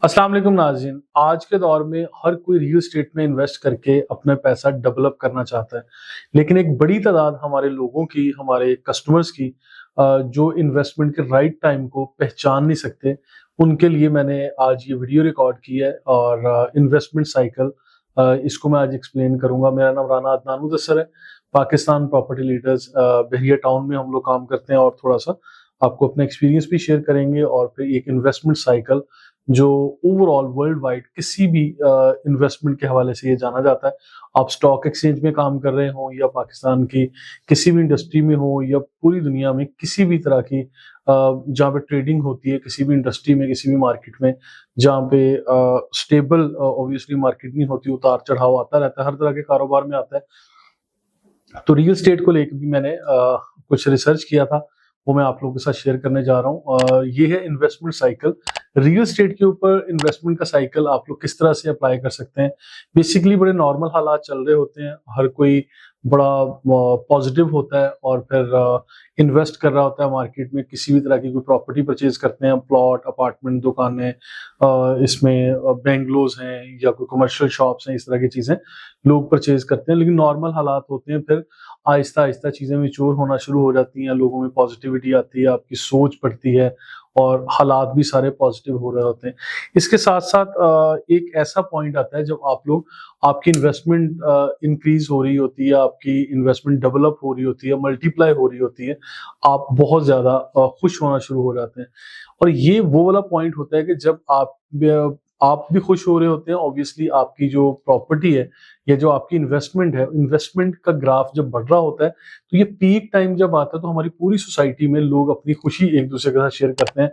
अस्सलाम वालेकुम नाज़रीन। आज के दौर में हर कोई रियल एस्टेट में इन्वेस्ट करके अपना पैसा डेवलप करना चाहता है। लेकिन एक बड़ी तादाद हमारे लोगों की, हमारे कस्टमर्स की जो इन्वेस्टमेंट के राइट टाइम को पहचान नहीं सकते, उनके लिए मैंने आज ये वीडियो रिकॉर्ड की है और इन्वेस्टमेंट साइकिल इसको मैं आज एक्सप्लेन करूँगा। मेरा नाम राना अदनान मुदस्सर है। पाकिस्तान प्रॉपर्टी लीडर्स बहरिया टाउन में हम लोग काम करते हैं और थोड़ा-सा आपको अपना एक्सपीरियंस भी शेयर करेंगे और फिर एक इन्वेस्टमेंट साइकिल जो ओवरऑल वर्ल्ड वाइड किसी भी इन्वेस्टमेंट के हवाले से ये जाना जाता है। आप स्टॉक एक्सचेंज में काम कर रहे हों या पाकिस्तान की किसी भी इंडस्ट्री में हो या पूरी दुनिया में किसी भी तरह की जहाँ पे ट्रेडिंग होती है, किसी भी इंडस्ट्री में, किसी भी मार्केट में, जहाँ पे स्टेबल ऑब्वियसली मार्केट नहीं होती, उतार-चढ़ाव आता रहता है, हर तरह के कारोबार में आता है। तो रियल एस्टेट को लेकर भी मैंने कुछ रिसर्च किया था, वो मैं आप लोगों के साथ शेयर करने जा रहा हूँ। ये है इन्वेस्टमेंट साइकिल। रियल एस्टेट के ऊपर इन्वेस्टमेंट का साइकिल आप लोग किस तरह से अप्लाई कर सकते हैं। बेसिकली बड़े नॉर्मल हालात चल रहे होते हैं, हर कोई बड़ा पॉजिटिव होता है और फिर इन्वेस्ट कर रहा होता है मार्केट में। किसी भी तरह की कोई प्रॉपर्टी परचेज करते हैं, प्लॉट, अपार्टमेंट, दुकानें, इसमें बेंगलोज हैं या कोई कमर्शियल शॉप्स हैं, इस तरह की चीज़ें लोग परचेज करते हैं। लेकिन नॉर्मल हालात होते हैं, फिर आहिस्ता-आहिस्ता चीज़ें मैच्योर होना शुरू हो जाती हैं, लोगों में पॉजिटिविटी आती है, आपकी सोच बढ़ती है और हालात भी सारे पॉजिटिव हो रहे होते हैं। इसके साथ-साथ एक ऐसा पॉइंट आता है जब आप लोग आपकी इन्वेस्टमेंट इंक्रीज़ हो रही होती है, आपकी इन्वेस्टमेंट डेवलप हो रही होती है, मल्टीप्लाई हो रही होती है, आप बहुत ज़्यादा खुश होना शुरू हो जाते हैं। और ये वो वाला पॉइंट होता है कि जब आप भी खुश हो रहे होते हैं, ऑब्वियसली आपकी जो प्रॉपर्टी है या जो आपकी इन्वेस्टमेंट है, इन्वेस्टमेंट का ग्राफ जब बढ़ रहा होता है, तो ये पीक टाइम जब आता है तो हमारी पूरी सोसाइटी में लोग अपनी खुशी एक-दूसरे के साथ शेयर करते हैं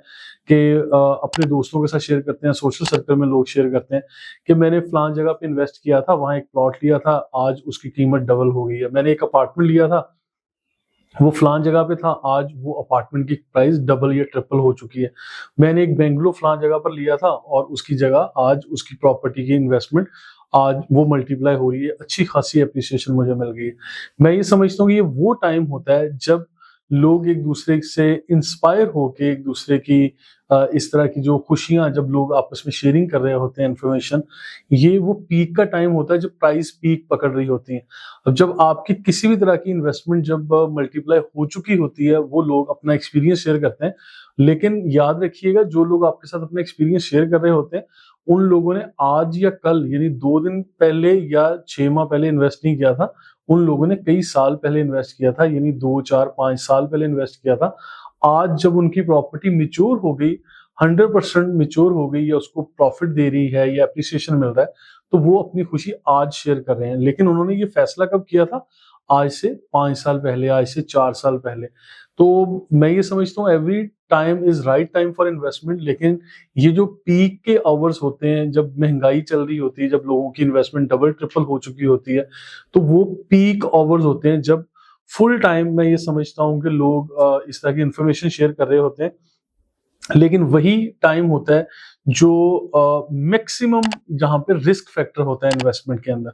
कि अपने दोस्तों के साथ शेयर करते हैं, सोशल सर्कल में लोग शेयर करते हैं कि मैंने फलां जगह पे इन्वेस्ट किया था, वहाँ एक प्लॉट लिया था, आज उसकी कीमत डबल हो गई है। मैंने एक अपार्टमेंट लिया था, वो फलां जगह पे था, आज वो अपार्टमेंट की प्राइस डबल या ट्रिपल हो चुकी है। मैंने एक बेंगलो फलां जगह पर लिया था और उसकी जगह आज उसकी प्रॉपर्टी की इन्वेस्टमेंट आज वो मल्टीप्लाई हो रही है, अच्छी खासी एप्रिसिएशन मुझे मिल गई है। मैं ये समझता हूँ कि ये वो टाइम होता है जब लोग एक-दूसरे से इंस्पायर होके एक-दूसरे की इस तरह की जो खुशियाँ जब लोग आपस में शेयरिंग कर रहे होते हैं इन्फॉर्मेशन, ये वो पीक का टाइम होता है जब प्राइस पीक पकड़ रही होती है। अब जब आपकी किसी भी तरह की इन्वेस्टमेंट जब मल्टीप्लाई हो चुकी होती है, वो लोग अपना एक्सपीरियंस शेयर करते हैं। लेकिन याद रखिएगा, जो लोग आपके साथ अपना एक्सपीरियंस शेयर कर रहे होते हैं, उन लोगों ने आज या कल यानी 2 दिन पहले या 6 माह पहले इन्वेस्ट नहीं किया था। उन लोगों ने कई साल पहले इन्वेस्ट किया था, यानी 2, 4, 5 साल पहले इन्वेस्ट किया था। आज जब उनकी प्रॉपर्टी मैच्योर हो गई, 100% मैच्योर हो गई या उसको प्रॉफिट दे रही है या एप्रिसिएशन मिल रहा है, तो वो अपनी खुशी आज शेयर कर रहे हैं। लेकिन उन्होंने ये फैसला कब किया था? आज से 5 साल पहले, आज से 4 साल पहले। तो मैं ये समझता हूँ every time is right time for investment. लेकिन ये जो पीक के आवर्स होते हैं, जब महँगाई चल रही होती है, जब लोगों की इन्वेस्टमेंट डबल ट्रिपल हो चुकी होती है, तो वो पीक आवर्स होते हैं जब फुल टाइम मैं ये समझता हूँ कि लोग इस तरह की इन्फॉर्मेशन शेयर कर रहे होते हैं। लेकिन वही टाइम होता है जो मैक्सिमम जहाँ पे रिस्क फैक्टर होता है इन्वेस्टमेंट के अंदर,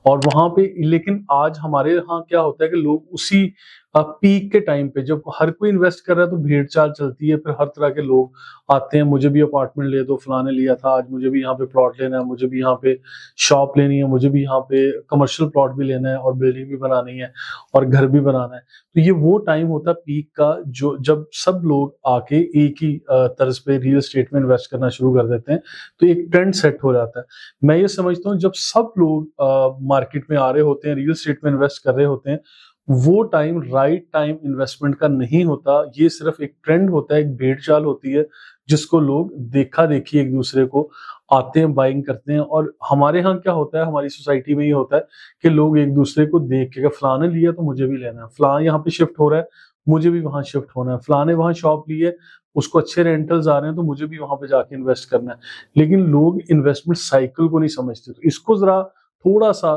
और वहां पे लेकिन आज हमारे यहाँ क्या होता है कि लोग उसी पीक के टाइम पे जब हर कोई इन्वेस्ट कर रहा है तो भीड़ चाल चलती है, फिर हर तरह के लोग आते हैं, मुझे भी अपार्टमेंट ले दो, फलाने लिया था, आज मुझे भी यहाँ पे प्लॉट लेना है, मुझे भी यहाँ पे शॉप लेनी है, मुझे भी यहाँ पे कमर्शियल प्लॉट भी लेना है और बिल्डिंग भी बनानी है और घर भी बनाना है। तो ये वो टाइम होता है पीक का जो जब सब लोग आके एक ही तर्ज पे रियल एस्टेट में इन्वेस्ट करना शुरू कर देते हैं, तो एक ट्रेंड सेट हो जाता है। मैं ये समझता हूँ जब सब लोग मार्केट में आ रहे होते हैं, रियल एस्टेट में इन्वेस्ट कर रहे होते हैं, वो टाइम राइट टाइम इन्वेस्टमेंट का नहीं होता। ये सिर्फ एक ट्रेंड होता है, एक भेड़-चाल होती है, जिसको लोग देखा-देखी एक-दूसरे को आते हैं, बाइंग करते हैं। और हमारे यहाँ क्या होता है, हमारी सोसाइटी में ये होता है कि लोग एक-दूसरे को देख के, अगर फलाँ ने लिया तो मुझे भी लेना है, फलाँ यहाँ पे शिफ्ट हो रहा है, मुझे भी वहाँ शिफ्ट होना है, फलाँ ने वहाँ शॉप ली है, उसको अच्छे रेंटल्स आ रहे हैं, तो मुझे भी वहाँ पे जाके इन्वेस्ट करना है। लेकिन लोग इन्वेस्टमेंट साइकिल को नहीं समझते। तो इसको ज़रा थोड़ा-सा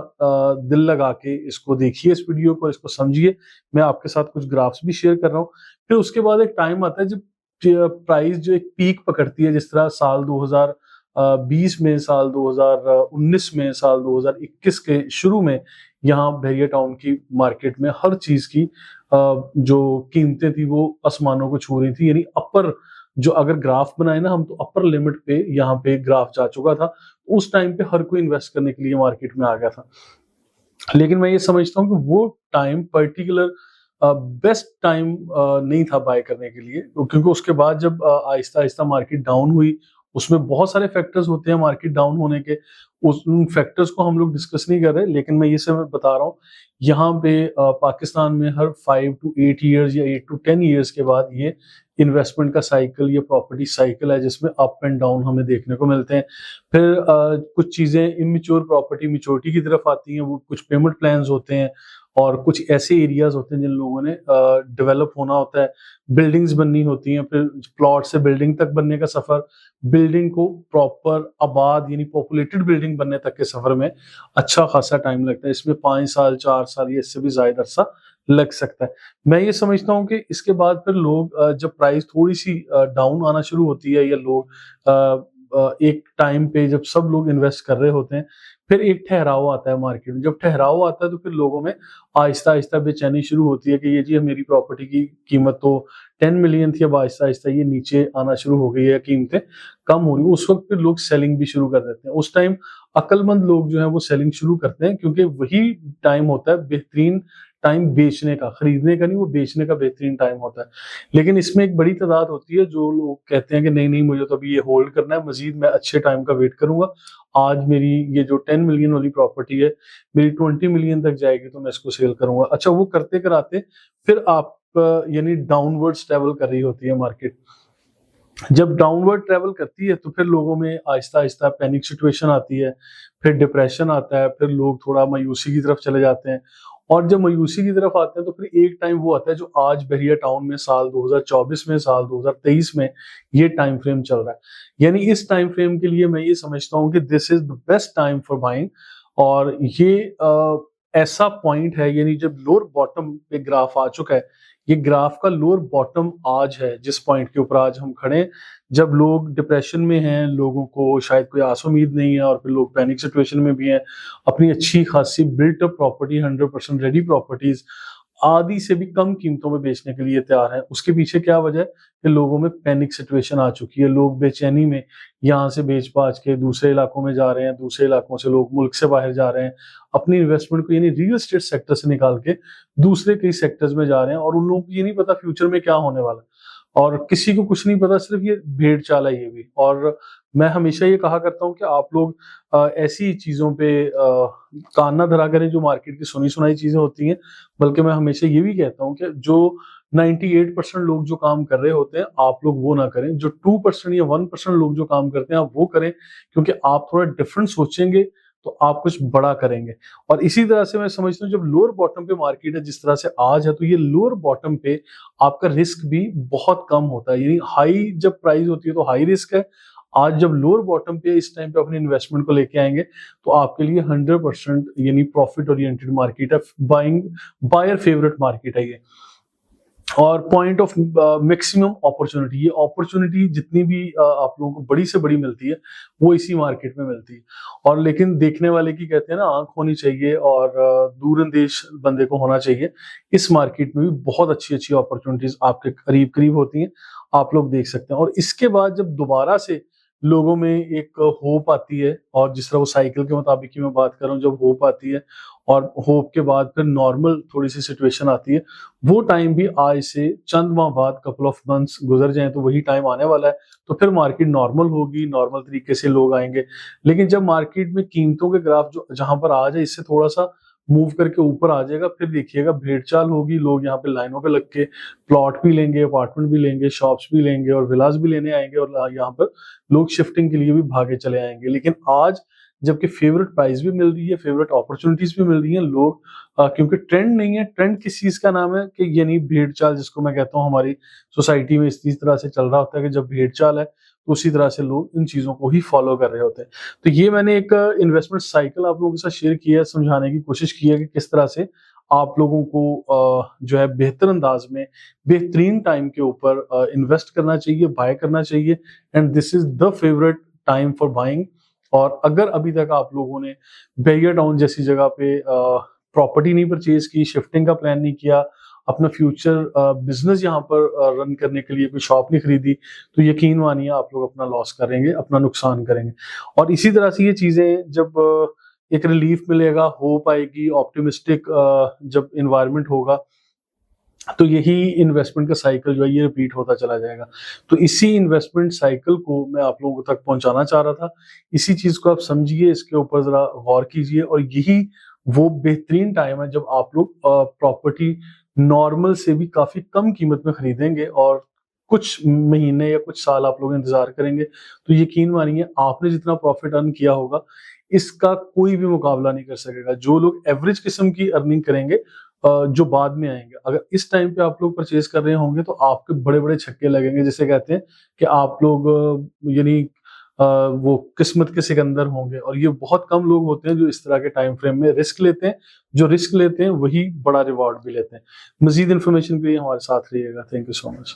दिल लगा के इसको देखिए, इस वीडियो को, इसको समझिए। मैं आपके साथ कुछ ग्राफ्स भी शेयर कर रहा हूँ। फिर उसके बाद एक टाइम आता है जब प्राइस जो एक पीक पकड़ती है, जिस तरह साल 2020 में, साल 2019 में, साल 2021 के शुरू में यहाँ बहरिया टाउन की मार्केट में हर चीज़ की जो कीमतें थी वो आसमानों को छू रही थी, यानी अपर जो अगर ग्राफ बनाए ना हम, तो अपर लिमिट पे यहाँ पे ग्राफ जा चुका था। उस टाइम पे हर कोई इन्वेस्ट करने के लिए मार्केट में आ गया था। लेकिन मैं ये समझता हूँ कि वो टाइम पर्टिकुलर बेस्ट टाइम नहीं था बाय करने के लिए, क्योंकि उसके बाद जब आहिस्ता-आहिस्ता मार्केट डाउन हुई, उसमें बहुत सारे फैक्टर्स होते हैं मार्केट डाउन होने के, उन फैक्टर्स को हम लोग डिस्कस नहीं कर रहे, लेकिन मैं ये सब बता रहा हूँ, यहाँ पे पाकिस्तान में हर 5 टू 8 इयर्स या 8 टू 10 इयर्स के बाद ये इन्वेस्टमेंट का साइकिल, ये प्रॉपर्टी साइकिल है जिसमें अप एंड डाउन हमें देखने को मिलते हैं। फिर कुछ चीज़ें इमैच्योर प्रॉपर्टी मैच्योरिटी की तरफ आती हैं, वो कुछ पेमेंट प्लान्स होते हैं और कुछ ऐसे एरियाज होते हैं जिन लोगों ने डेवलप होना होता है, बिल्डिंग्स बननी होती हैं, फिर प्लॉट से बिल्डिंग तक बनने का सफर, बिल्डिंग को प्रॉपर आबाद यानी पॉपुलेटेड बिल्डिंग बनने तक के सफर में अच्छा खासा टाइम लगता है। इसमें 5 साल 4 साल या इससे भी ज्यादा अरसा लग सकता है। मैं ये समझता हूँ कि इसके बाद फिर लोग जब प्राइस थोड़ी सी डाउन आना शुरू होती है, या लोग एक टाइम पे जब सब लोग इन्वेस्ट कर रहे होते हैं, फिर एक ठहराव आता है मार्केट में। जब ठहराव आता है तो फिर लोगों में आहिस्ता-आहिस्ता बेचैनी शुरू होती है कि ये जी मेरी प्रॉपर्टी की कीमत तो 10 मिलियन थी, अब आहिस्ता-आहिस्ता ये नीचे आना शुरू हो गई है, कीमतें कम हो रही हैं। उस वक़्त फिर लोग सेलिंग भी शुरू कर देते हैं। उस टाइम अक्लमंद लोग जो हैं वो सेलिंग शुरू करते हैं, क्योंकि वही टाइम होता है बेहतरीन टाइम बेचने का, खरीदने का नहीं, वो बेचने का बेहतरीन टाइम होता है। लेकिन इसमें एक बड़ी तादाद होती है जो लोग कहते हैं कि नहीं-नहीं मुझे तो अभी ये होल्ड करना है, मज़ीद मैं अच्छे टाइम का वेट करूँगा। आज मेरी ये जो 10 मिलियन वाली प्रॉपर्टी है, मेरी 20 मिलियन तक जाएगी तो मैं इसको सेल करूँगा। अच्छा, वो करते-कराते फिर आप यानी डाउनवर्ड्स ट्रैवल कर रही होती है मार्केट। जब डाउनवर्ड ट्रैवल करती है तो फिर लोगों में आहिस्ता-आहिस्ता पैनिक सिचुएशन आती है, फिर डिप्रेशन आता है, फिर लोग थोड़ा मायूसी की तरफ चले जाते हैं। और जब मायूसी की तरफ आते हैं तो फिर एक टाइम वो आता है जो आज बहरिया टाउन में साल 2024 में, साल 2023 में ये टाइम फ्रेम चल रहा है। यानी इस टाइम फ्रेम के लिए मैं ये समझता हूँ कि this is the best time for buying. और ये ऐसा पॉइंट है, यानी जब लोअर बॉटम पे ग्राफ आ चुका है, ये ग्राफ का लोअर बॉटम आज है जिस पॉइंट के ऊपर आज हम खड़े हैं, जब लोग डिप्रेशन में हैं, लोगों को शायद कोई आस उम्मीद नहीं है और फिर लोग पैनिक सिचुएशन में भी हैं, अपनी अच्छी खासी built up property 100% ready properties आधी से भी कम कीमतों में बेचने के लिए तैयार हैं। उसके पीछे क्या वजह है कि लोगों में पैनिक सिचुएशन आ चुकी है, लोग बेचैनी में यहाँ से बेच-बाच के दूसरे इलाकों में जा रहे हैं, दूसरे इलाकों से लोग मुल्क से बाहर जा रहे हैं, अपनी इन्वेस्टमेंट को यानी रियल एस्टेट सेक्टर से निकाल के दूसरे कई सेक्टर्स में जा रहे हैं, और उन लोगों को ये नहीं पता फ्यूचर में क्या होने वाला है। और किसी को कुछ नहीं पता, सिर्फ ये भेड़-चाल है ये भी। और मैं हमेशा ये कहा करता हूँ कि आप लोग ऐसी चीज़ों पे कान ना धरा करें जो मार्केट की सुनी-सुनाई चीज़ें होती हैं, बल्कि मैं हमेशा ये भी कहता हूँ कि जो 98% लोग जो काम कर रहे होते हैं, आप लोग वो ना करें। जो 2% या 1% लोग जो काम करते हैं, आप वो करें, क्योंकि आप थोड़ा डिफरेंट सोचेंगे, तो आप कुछ बड़ा करेंगे। और इसी तरह से मैं समझता हूँ जब लोअर बॉटम पे मार्केट है जिस तरह से आज है, तो ये लोअर बॉटम पे आपका रिस्क भी बहुत कम होता है। यानी हाई जब प्राइस होती है तो हाई रिस्क है। आज जब लोअर बॉटम पे इस टाइम पे अपने इन्वेस्टमेंट को लेके आएँगे, तो आपके लिए 100% यानी प्रॉफिट ओरिएंटेड मार्केट है, बायर फेवरेट मार्केट है ये। और पॉइंट ऑफ मैक्सिमम अपॉर्चुनिटी, ये अपॉर्चुनिटी जितनी भी आप लोगों को बड़ी से बड़ी मिलती है, वो इसी मार्केट में मिलती है। और लेकिन देखने वाले की कहते हैं ना, आंख होनी चाहिए और दूरंदेश बंदे को होना चाहिए। इस मार्केट में भी बहुत अच्छी-अच्छी अपॉर्चुनिटीज आपके करीब-करीब होती हैं, आप लोग देख सकते हैं। और इसके बाद जब दोबारा से लोगों में एक होप आती है, और जिस तरह वो साइकिल के मुताबिक की मैं बात कर रहा हूँ, जब होप आती है और होप के बाद फिर नॉर्मल थोड़ी-सी सिचुएशन आती है, वो टाइम भी आज से चंद माह बाद, कपल ऑफ मंथ्स गुजर जाएँ तो वही टाइम आने वाला है। तो फिर मार्केट नॉर्मल होगी, नॉर्मल तरीके से लोग आएँगे। लेकिन जब मार्केट में कीमतों के ग्राफ जो जहाँ पर आज है, इससे थोड़ा-सा मूव करके ऊपर आ जाएगा, फिर देखिएगा भेड़-चाल होगी, लोग यहाँ पे लाइनों पे लग के प्लॉट भी लेंगे, अपार्टमेंट भी लेंगे, शॉप्स भी लेंगे और विलास भी लेने आएँगे, और यहाँ पर लोग शिफ्टिंग के लिए भी भागे चले आएँगे। लेकिन आज जबकि फेवरेट प्राइस भी मिल रही है, फेवरेट अपॉर्चुनिटीज भी मिल रही हैं, लोग क्योंकि ट्रेंड नहीं है, ट्रेंड किस चीज़ का नाम है कि यानी भेड़-चाल, जिसको मैं कहता हूँ हमारी सोसाइटी में इस तरह से चल रहा होता है कि जब भेड़-चाल है, तो उसी तरह से लोग इन चीज़ों को ही फॉलो कर रहे होते हैं। तो ये मैंने एक इन्वेस्टमेंट साइकिल आप लोगों के साथ शेयर किया है, समझाने की कोशिश की है कि किस तरह से आप लोगों को जो है बेहतर अंदाज में, बेहतरीन टाइम के ऊपर इन्वेस्ट करना चाहिए, बाय करना चाहिए, and this is the favourite time for buying. और अगर अभी तक आप लोगों ने बहरिया टाउन जैसी जगह पे प्रॉपर्टी नहीं परचेज की, शिफ्टिंग का प्लान नहीं किया, अपना फ्यूचर बिजनेस यहाँ पर रन करने के लिए कोई शॉप नहीं खरीदी, तो यकीन मानिए आप लोग अपना लॉस करेंगे, अपना नुकसान करेंगे। और इसी तरह से ये चीजें जब एक रिलीफ मिलेगा, होप आएगी, ऑप्टिमिस्टिक जब इन्वायरमेंट होगा, तो यही इन्वेस्टमेंट का साइकिल जो है ये रिपीट होता चला जाएगा। तो इसी इन्वेस्टमेंट साइकिल को मैं आप लोगों तक पहुंचाना चाह रहा था। इसी चीज को आप समझिए, इसके ऊपर जरा गौर कीजिए, और यही वो बेहतरीन टाइम है जब आप लोग प्रॉपर्टी नॉर्मल से भी काफी कम कीमत में खरीदेंगे, और कुछ महीने या कुछ साल आप लोग इंतजार करेंगे, तो यकीन मानिए आपने जितना प्रॉफिट अर्न किया होगा इसका कोई भी मुकाबला नहीं कर सकेगा। जो लोग एवरेज किस्म की अर्निंग करेंगे, जो बाद में आएंगे, अगर इस टाइम पे आप लोग परचेज कर रहे होंगे तो आपके बड़े बड़े छक्के लगेंगे, जिसे कहते हैं कि आप लोग यानी वो किस्मत के सिकंदर होंगे। और ये बहुत कम लोग होते हैं जो इस तरह के टाइम फ्रेम में रिस्क लेते हैं। जो रिस्क लेते हैं वही बड़ा रिवॉर्ड भी लेते हैं। मजीद इन्फॉर्मेशन के लिए हमारे साथ रहिएगा। Thank you so much.